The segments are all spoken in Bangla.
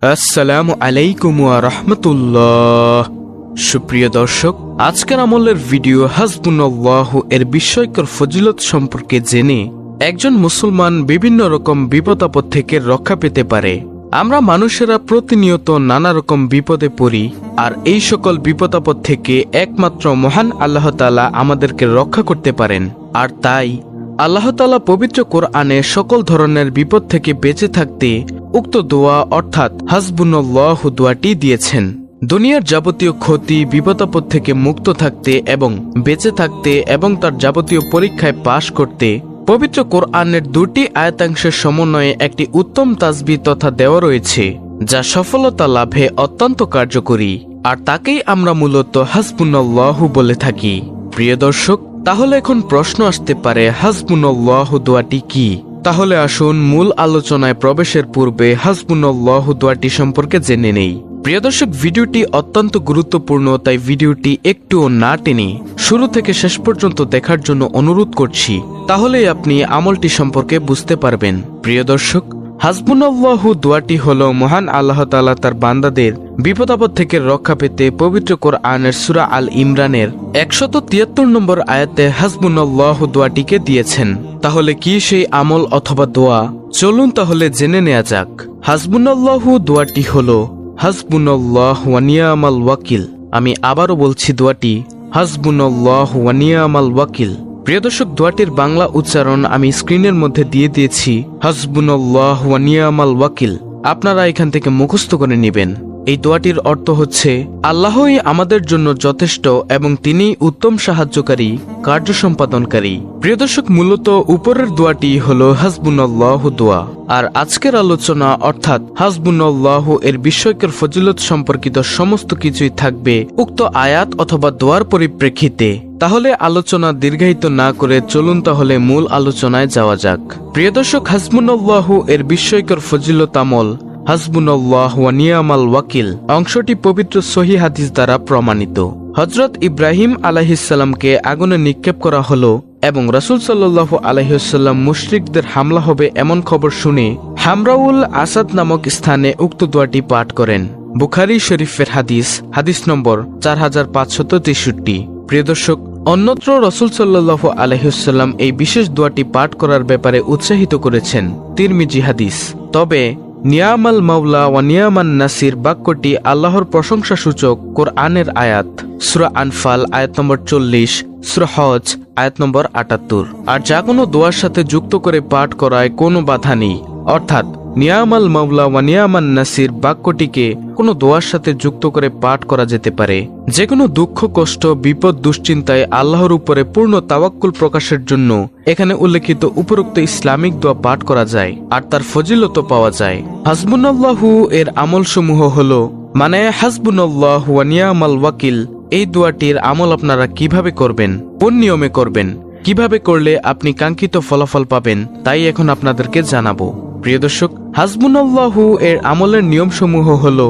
আসসালামু আলাইকুম ওয়া রাহমাতুল্লাহ। সুপ্রিয় দর্শক, আজকের আমলের ভিডিও হাসবুনাল্লাহু এর বিস্ময়কর ফজিলত সম্পর্কে জেনে একজন মুসলমান বিভিন্ন রকম বিপদ আপদ থেকে রক্ষা পেতে পারে। আমরা মানুষেরা প্রতিনিয়ত নানা রকম বিপদে পড়ি, আর এই সকল বিপদ আপদ থেকে একমাত্র মহান আল্লাহ তাআলা আমাদেরকে রক্ষা করতে পারেন। আর তাই আল্লাহ তাআলা পবিত্র কোরআনে সকল ধরনের বিপদ থেকে বেঁচে থাকতে উক্ত দোয়া অর্থাৎ হাসবুনাল্লাহু দোয়াটি দিয়েছেন। দুনিয়ার যাবতীয় ক্ষতি বিপদাপদ থেকে মুক্ত থাকতে এবং বেঁচে থাকতে এবং তার যাবতীয় পরীক্ষায় পাশ করতে পবিত্র কোরআনের দুটি আয়াতাংশের সমন্বয়ে একটি উত্তম তাসবিহ তথা দেওয়া রয়েছে, যা সফলতা লাভে অত্যন্ত কার্যকরী, আর তাকেই আমরা মূলত হাসবুনাল্লাহু বলে থাকি। প্রিয় দর্শক, তাহলে এখন প্রশ্ন আসতে পারে, হাসবুনাল্লাহু দোয়াটি কি? তাহলে আসুন মূল আলোচনায় প্রবেশের পূর্বে হাসবুনাল্লাহু দোয়াটি সম্পর্কে জেনে নেই। প্রিয় দর্শক, ভিডিওটি অত্যন্ত গুরুত্বপূর্ণ, তাই ভিডিওটি একটুও না টেনে শুরু থেকে শেষ পর্যন্ত দেখার জন্য অনুরোধ করছি, তাহলেই আপনি আমলটি সম্পর্কে বুঝতে পারবেন। প্রিয় দর্শক, হাসবুনাল্লাহু দোয়াটি হলো মহান আল্লাহ তাআলা তার বান্দাদের বিপদাপদ থেকে রক্ষা পেতে পবিত্র কোরআনের সূরা আল ইমরানের 173 নম্বর আয়াতে হাসবুনাল্লাহু দোয়াটিকে দিয়েছেন। তাহলে কি সেই আমল অথবা দোয়া? চলুন তাহলে জেনে নেওয়া যাক। হাসবুনাল্লাহু দোয়াটি হলো হাসবুনাল্লাহু ওয়া নি'মাল ওয়াকিল। আমি আবারও বলছি, দোয়াটি হাসবুনাল্লাহু ওয়া নি'মাল ওয়াকিল। প্রিয় দর্শক, দোয়াটির বাংলা উচ্চারণ আমি স্ক্রিনের মধ্যে দিয়ে দিয়েছি, হাসবুনাল্লাহু ওয়া নি'মাল ওয়াকিল। আপনারা এখান থেকে মুখস্থ করে নেবেন। এই দোয়াটির অর্থ হচ্ছে, আল্লাহই আমাদের জন্য যথেষ্ট এবং তিনিই উত্তম সাহায্যকারী, কার্য সম্পাদনকারী। প্রিয় দর্শক, মূলত উপরের দোয়াটি হলো হাসবুনাল্লাহু দোয়া, আর আজকের আলোচনা অর্থাৎ হাসবুনাল্লাহু এর বিস্ময়কর ফজিলত সম্পর্কিত সমস্ত কিছুই থাকবে উক্ত আয়াত অথবা দোয়ার পরিপ্রেক্ষিতে। তাহলে আলোচনা দীর্ঘায়িত না করে চলুন তাহলে মূল আলোচনায় যাওয়া যাক। প্রিয় দর্শক, হাসবুনাল্লাহু এর বিস্ময়কর ফজিলত আমল হাসবুনাল্লাহু ওয়া নি'মাল ওয়াকিল অংশটি পবিত্র সহিহ হাদিস দ্বারা প্রমাণিত। হযরত ইব্রাহিম আলাইহিসসালামকে আগুনে নিক্ষেপ করা হলো এবং রাসূল সাল্লাল্লাহু আলাইহি ওয়াসাল্লাম মুশরিকদের হামলা হবে এমন খবর শুনে হামরাউল আসাদ নামক স্থানে উক্ত দোয়াটি পাঠ করেন। বুখারী শরীফের হাদিস নম্বর 4563। প্রিয় দর্শক, অন্যত্র রাসূল সাল্লাল্লাহু আলাইহি ওয়াসাল্লাম এই বিশেষ দোয়াটি পাঠ করার ব্যাপারে উৎসাহিত করেছেন, তিরমিজি হাদিস। তবে নিয়ামাল মাওলা ওয়া নিয়ামান নাসির বাক্যটি আল্লাহর প্রশংসা সূচক কোরআনের আয়াত, সূরা আনফাল আয়াত নম্বর 40, সূরা হজ আয়াত নম্বর 78। আর যা কোনো দোয়ার সাথে যুক্ত করে পাঠ করায় কোনো বাধা নেই, অর্থাৎ নিয়ামাল মাওলা ওয়া নিয়ামান নাসির বাক্যটিকে কোনো দোয়ার সাথে যুক্ত করে পাঠ করা যেতে পারে। যে কোনো দুঃখ কষ্ট বিপদ দুশ্চিন্তায় আল্লাহর উপরে পূর্ণ তাওয়াক্কুল প্রকাশের জন্য এখানে উল্লেখিত উপরোক্ত ইসলামিক দোয়া পাঠ করা যায়, আর তার ফজিলত পাওয়া যায়। হাসবুনাল্লাহু এর আমলসমূহ হলো, মানে হাসবুনাল্লাহু ওয়া নি'মাল ওয়াকিল এই দোয়াটির আমল আপনারা কিভাবে করবেন, কোন নিয়মে করবেন, কিভাবে করলে আপনি কাঙ্ক্ষিত ফলাফল পাবেন, তাই এখন আপনাদেরকে জানাবো। প্রিয় দর্শক, হাসবুনাল্লাহু এর আমলের নিয়মসমূহ হলো,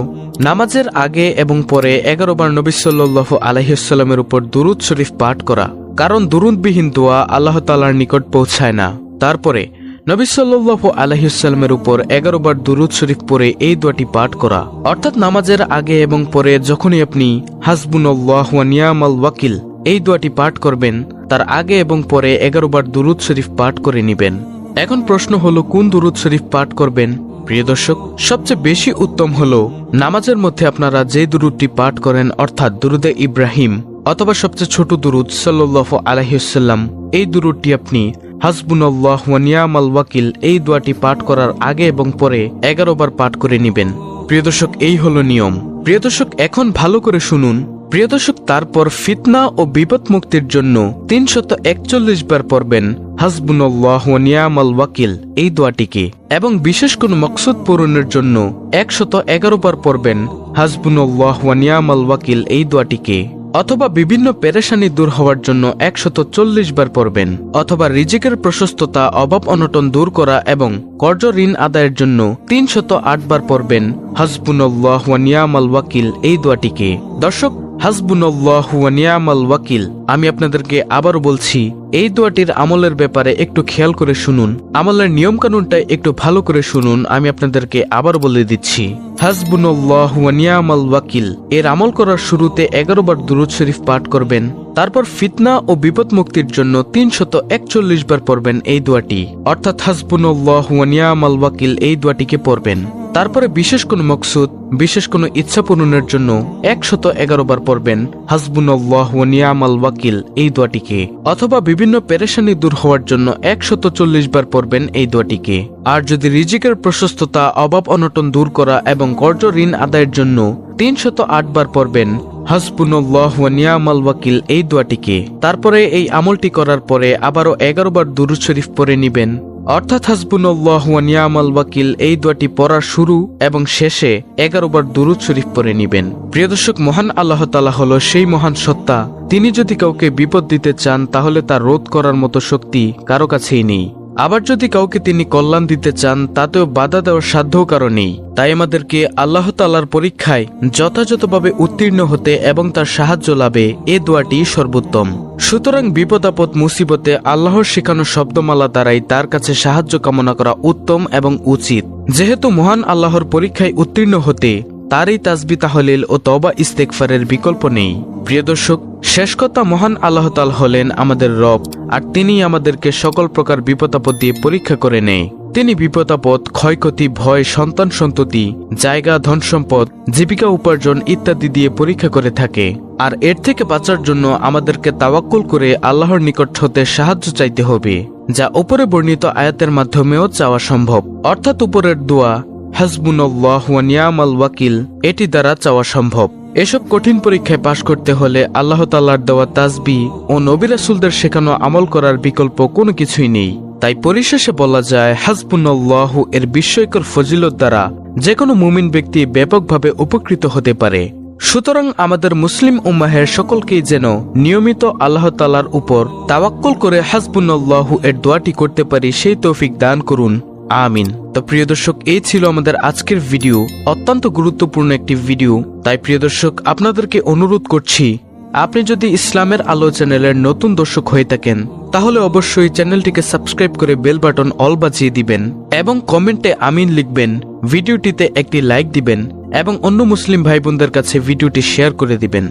নামাজের আগে এবং পরে 11 বার নবী সাল্লাল্লাহু আলাইহি ওয়াসাল্লামের উপর দুরূদ শরীফ পাঠ করা, কারণ দুরূদবিহীন দোয়া আল্লাহ তাআলার নিকট পৌঁছায় না। তারপরে নবী সাল্লাল্লাহু আলাইহি ওয়াসাল্লামের উপর 11 বার দুরূদ শরীফ পড়ে এই দোয়াটি পাঠ করা, অর্থাৎ নামাজের আগে এবং পরে যখনই আপনি হাসবুনাল্লাহু ওয়া নি'মাল ওয়াকিল এই দোয়াটি পাঠ করবেন, তার আগে এবং পরে 11 বার দুরূদ শরীফ পাঠ করে নেবেন। এখন প্রশ্ন হলো, কোন দুরূদ শরীফ পাঠ করবেন? প্রিয় দর্শক, সবচেয়ে বেশি উত্তম হলো নামাজের মধ্যে আপনারা যে দুরূদটি পাঠ করেন, অর্থাৎ দুরুদে ইব্রাহিম অথবা সবচেয়ে ছোট দুরূদ সাল্লাল্লাহু আলাইহি ওয়াসাল্লাম, এই দুরূদটি আপনি হাসবুনাল্লাহু ওয়া নি'মাল ওয়াকিল এই দোয়াটি পাঠ করার আগে এবং পরে 11 বার পাঠ করে নেবেন। প্রিয় দর্শক, এই হলো নিয়ম। প্রিয় দর্শক, এখন ভালো করে শুনুন। প্রিয় দর্শক, তারপর ফিতনা ও বিপদ মুক্তির জন্য 341 বার পড়বেন হাসবুনাল্লাহু ওয়া নি'মাল ওয়াকিল এই দোয়াটিকে, এবং বিশেষ কোন মকসুদ পূরণের জন্য 111 বার পড়বেন হাসবুনাল্লাহু ওয়া নি'মাল ওয়াকিল এই দোয়াটিকে, অথবা বিভিন্ন পেরেশানি দূর হওয়ার জন্য 140 বার পড়বেন, অথবা রিজিকের প্রশস্ততা অভাব অনটন দূর করা এবং কর্জ ঋণ আদায়ের জন্য 308 বার পড়বেন হাসবুনাল্লাহু ওয়া নি'মাল ওয়াকিল এই দোয়াটিকে। দর্শক, হাসবুনাল্লাহু ওয়া নি'মাল ওয়াকিল। আমি আপনাদেরকে আবারও বলছি, এই দোয়াটির আমলের ব্যাপারে একটু খেয়াল করে শুনুন, আমলের নিয়ম কানুনটা একটু ভালো করে শুনুন। আমি আপনাদেরকে আবার বলে দিচ্ছি, হাসবুনাল্লাহু ওয়া নি'মাল ওয়াকিল এর আমল করার শুরুতে 11 বার দুরূদ শরীফ পাঠ করবেন। তারপর ফিতনা ও বিপদ মুক্তির জন্য 341 বার পড়বেন এই দোয়াটি, অর্থাৎ হাসবুনাল্লাহু ওয়া নি'মাল ওয়াকিল এই দোয়াটিকে পড়বেন। তারপরে বিশেষ কোনো মকসুদ, বিশেষ কোনো ইচ্ছা পূরণের জন্য 111 বার পড়বেন হাসবুনাল্লাহু ওয়া নি'মাল ওয়াকিল এই দোয়াটিকে, অথবা বিভিন্ন পেরেশানি দূর হওয়ার জন্য 140 বার পড়বেন এই দোয়াটিকে। আর যদি রিজিকের প্রশস্ততা, অভাব অনটন দূর করা এবং কর্জ ঋণ আদায়ের জন্য 308 বার পড়বেন হাসবুনাল্লাহু ওয়া নি'মাল ওয়াকিল এই দোয়াটিকে। তারপরে এই আমলটি করার পরে আবারও 11 বার দুরূদ শরীফ পড়ে নিবেন, অর্থাৎ হাসবুনাল্লাহু ওয়া নি'মাল ওয়াকিল এই দোয়াটি পড়ার শুরু এবং শেষে 11 বার দুরূদ শরীফ পড়ে নিবেন। প্রিয় দর্শক, মহান আল্লাহ তাআলা হলো সেই মহান সত্তা, তিনি যদি কাউকে বিপদ দিতে চান তাহলে তা রোধ করার মতো শক্তি কারো কাছেই নেই। আবার যদি কাউকে তিনি কল্যাণ দিতে চান তাতেও বাধা দেওয়ার সাধ্যও কারো নেই। তাই আমাদেরকে আল্লাহ তাআলার পরীক্ষায় যথাযথভাবে উত্তীর্ণ হতে এবং তার সাহায্য লাভে এ দোয়াটি সর্বোত্তম। সুতরাং বিপদ আপদ মুসিবতে আল্লাহর শেখানো শব্দমালা দ্বারাই তার কাছে সাহায্য কামনা করা উত্তম এবং উচিত। যেহেতু মহান আল্লাহর পরীক্ষায় উত্তীর্ণ হতে তারই তাসবিহ তাহলিল ও তওবা ইস্তেগফারের বিকল্প নেই। প্রিয় দর্শক, শেষ কথা, মহান আল্লাহ তাআলা হলেন আমাদের রব, আর তিনি আমাদেরকে সকল প্রকার বিপদ আপদ দিয়ে পরীক্ষা করে নেয়। তিনি বিপদ আপদ, ক্ষয়ক্ষতি, ভয়, সন্তান সন্ততি, জায়গা, ধন সম্পদ, জীবিকা উপার্জন ইত্যাদি দিয়ে পরীক্ষা করে থাকে। আর এর থেকে বাঁচার জন্য আমাদেরকে তাওয়াক্কুল করে আল্লাহর নিকট হতে সাহায্য চাইতে হবে, যা উপরে বর্ণিত আয়াতের মাধ্যমেও চাওয়া সম্ভব। অর্থাৎ উপরের দোয়া হাসবুনাল্লাহু ওয়া নি'মাল ওয়াকিল এটি দ্বারা চাওয়া সম্ভব। এসব কঠিন পরীক্ষায় পাশ করতে হলে আল্লাহ তাআলার দেওয়া তাসবিহ ও নবী রাসূলদের শেখানো আমল করার বিকল্প কোনো কিছুই নেই। তাই পরিশেষে বলা যায়, হাসবুনাল্লাহু এর বিস্ময়কর ফজিলত দ্বারা যে কোনো মুমিন ব্যক্তি ব্যাপকভাবে উপকৃত হতে পারে। সুতরাং আমাদের মুসলিম উম্মাহের সকলকেই যেন নিয়মিত আল্লাহ তাআলার উপর তাওয়াক্কুল করে হাসবুনাল্লাহু এর দোয়াটি করতে পারি, সেই তৌফিক দান করুন, আমিন। তো প্রিয় দর্শক, এই ছিল আমাদের আজকের ভিডিও, অত্যন্ত গুরুত্বপূর্ণ একটি ভিডিও। তাই প্রিয় দর্শক, আপনাদেরকে অনুরোধ করছি, আপনি যদি ইসলামের আলো চ্যানেলের নতুন দর্শক হয়ে থাকেন তাহলে অবশ্যই চ্যানেলটিকে সাবস্ক্রাইব করে বেল বাটন অল বাজিয়ে দিবেন এবং কমেন্টে আমিন লিখবেন, ভিডিওটিতে একটি লাইক দিবেন এবং অন্য মুসলিম ভাই বোনদের কাছে ভিডিওটি শেয়ার করে দিবেন।